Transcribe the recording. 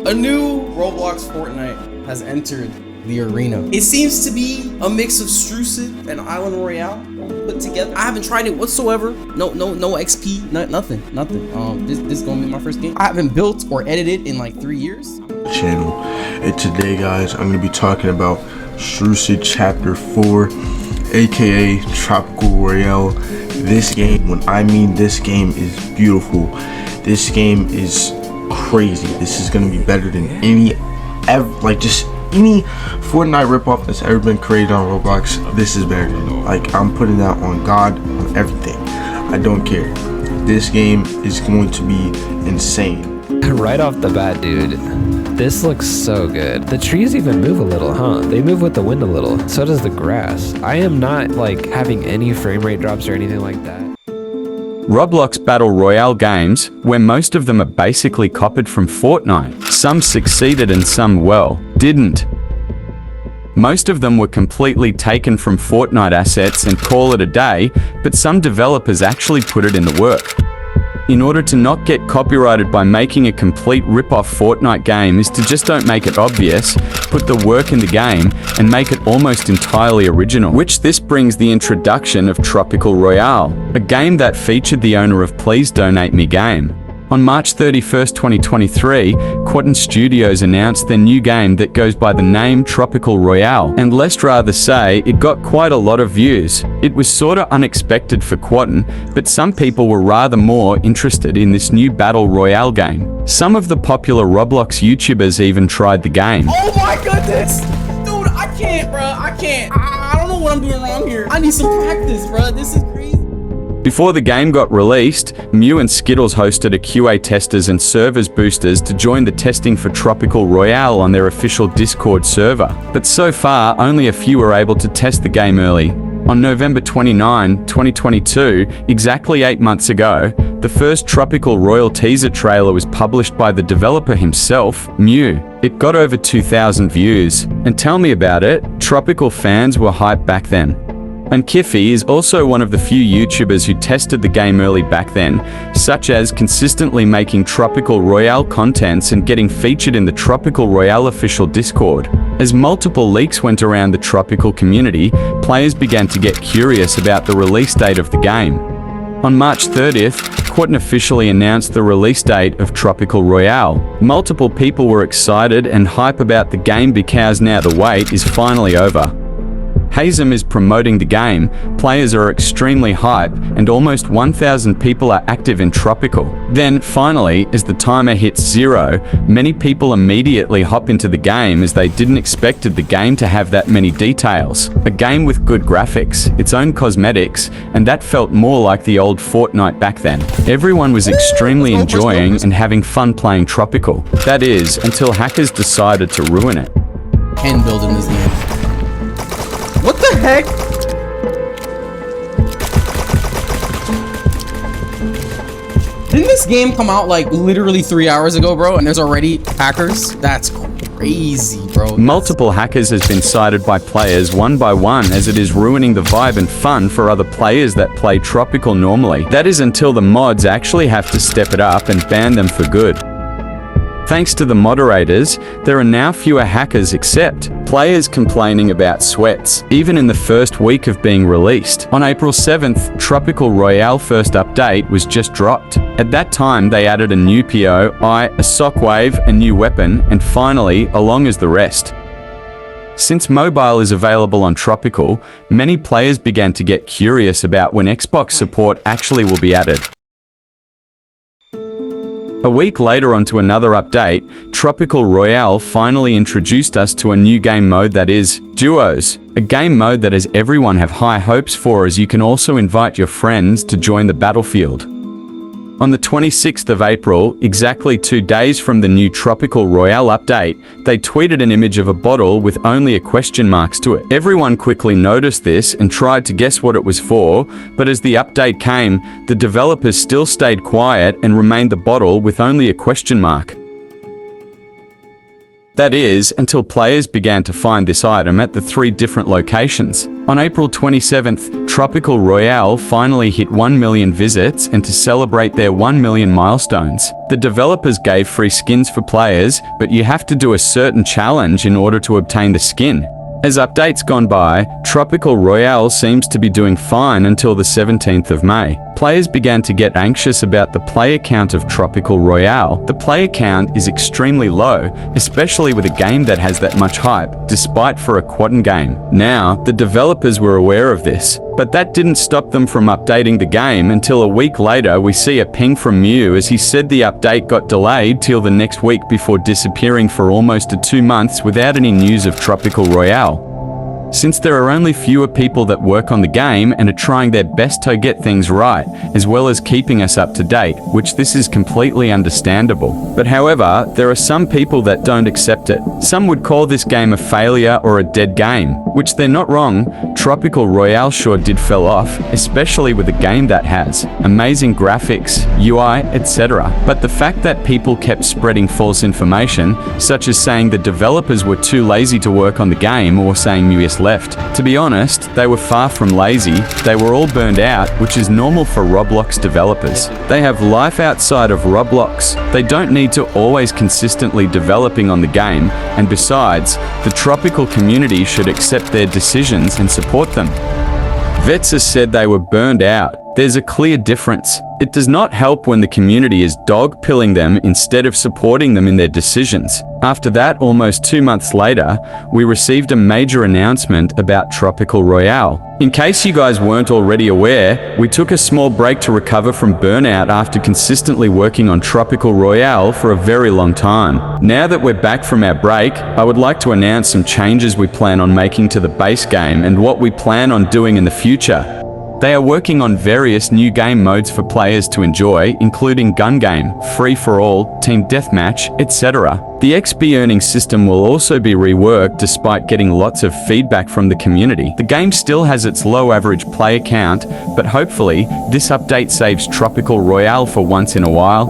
A new Roblox Fortnite has entered the arena. It seems to be a mix of Strucid and Island Royale put together. I haven't tried it whatsoever. No XP, nothing. This is gonna be my first game. I haven't built or edited in like 3 years. Channel, and today, guys, I'm gonna be talking about Strucid Chapter 4, aka Tropical Royale. This game, when I mean this game, is beautiful. This game is crazy. This is gonna be better than any Fortnite ripoff that's ever been created on Roblox. This is better than, like, I'm putting that on God, on everything. I don't care. This game is going to be insane. Right off the bat, dude, this looks so good. The trees even move a little, huh? They move with the wind a little. So does the grass. I am not like having any frame rate drops or anything like that. Roblox Battle Royale games, where most of them are basically copied from Fortnite. Some succeeded and some, well, didn't. Most of them were completely taken from Fortnite assets and call it a day, but some developers actually put it in the work. In order to not get copyrighted by making a complete rip-off Fortnite game is to just don't make it obvious, put the work in the game, and make it almost entirely original. Which this brings the introduction of Tropical Royale, a game that featured the owner of Please Donate Me game. On March 31st, 2023, Quantum Studios announced their new game that goes by the name Tropical Royale, and let's rather say it got quite a lot of views. It was sorta unexpected for Quantum, but some people were rather more interested in this new Battle Royale game. Some of the popular Roblox YouTubers even tried the game. Oh my goodness! Dude, I can't, bro. I can't. I don't know what I'm doing wrong here. I need some practice, bro. This is crazy. Before the game got released, Mew and Skittles hosted a QA testers and servers boosters to join the testing for Tropical Royale on their official Discord server. But so far, only a few were able to test the game early. On November 29, 2022, exactly 8 months ago, the first Tropical Royale teaser trailer was published by the developer himself, Mew. It got over 2,000 views. And tell me about it, Tropical fans were hyped back then. And Kiffy is also one of the few YouTubers who tested the game early back then, such as consistently making Tropical Royale contents and getting featured in the Tropical Royale official Discord. As multiple leaks went around the Tropical community, players began to get curious about the release date of the game. On March 30th, Quantum officially announced the release date of Tropical Royale. Multiple people were excited and hype about the game because now the wait is finally over. Hazem is promoting the game, players are extremely hype, and almost 1,000 people are active in Tropical. Then, finally, as the timer hits 0, many people immediately hop into the game as they didn't expect the game to have that many details. A game with good graphics, its own cosmetics, and that felt more like the old Fortnite back then. Everyone was extremely enjoying and having fun playing Tropical. That is, until hackers decided to ruin it. Can build in this game. What the heck? Didn't this game come out like literally 3 hours ago, bro? And there's already hackers? That's crazy, bro. Multiple hackers has been cited by players one by one as it is ruining the vibe and fun for other players that play Tropical normally. That is until the mods actually have to step it up and ban them for good. Thanks to the moderators, there are now fewer hackers except players complaining about sweats, even in the first week of being released. On April 7th, Tropical Royale first update was just dropped. At that time, they added a new POI, a shockwave, a new weapon, and finally, along as the rest. Since mobile is available on Tropical, many players began to get curious about when Xbox support actually will be added. A week later onto another update, Tropical Royale finally introduced us to a new game mode that is Duos, a game mode that has everyone have high hopes for as you can also invite your friends to join the battlefield. On the 26th of April, exactly 2 days from the new Tropical Royale update, they tweeted an image of a bottle with only a question marks to it. Everyone quickly noticed this and tried to guess what it was for, but as the update came, the developers still stayed quiet and remained the bottle with only a question mark. That is, until players began to find this item at the 3 different locations. On April 27th, Tropical Royale finally hit 1 million visits, and to celebrate their 1 million milestones, the developers gave free skins for players, but you have to do a certain challenge in order to obtain the skin. As updates gone by, Tropical Royale seems to be doing fine until the 17th of May. Players began to get anxious about the player count of Tropical Royale. The player count is extremely low, especially with a game that has that much hype, despite for a quaddon game. Now, the developers were aware of this, but that didn't stop them from updating the game until a week later we see a ping from Mew as he said the update got delayed till the next week before disappearing for almost 2 months without any news of Tropical Royale. Since there are only fewer people that work on the game and are trying their best to get things right, as well as keeping us up to date, which this is completely understandable. But however, there are some people that don't accept it. Some would call this game a failure or a dead game, which they're not wrong. Tropical Royale sure did fell off, especially with a game that has amazing graphics, UI, etc. But the fact that people kept spreading false information, such as saying the developers were too lazy to work on the game or saying Mew left. To be honest, they were far from lazy. They were all burned out, which is normal for Roblox developers. They have life outside of Roblox. They don't need to always consistently developing on the game, and besides, the Tropical community should accept their decisions and support them. Vetsa said they were burned out. There's a clear difference. It does not help when the community is dog-pilling them instead of supporting them in their decisions. After that, almost 2 months later, we received a major announcement about Tropical Royale. In case you guys weren't already aware, we took a small break to recover from burnout after consistently working on Tropical Royale for a very long time. Now that we're back from our break, I would like to announce some changes we plan on making to the base game and what we plan on doing in the future. They are working on various new game modes for players to enjoy, including gun game, free-for-all, team deathmatch, etc. The XP earning system will also be reworked despite getting lots of feedback from the community. The game still has its low average player count, but hopefully, this update saves Tropical Royale for once in a while.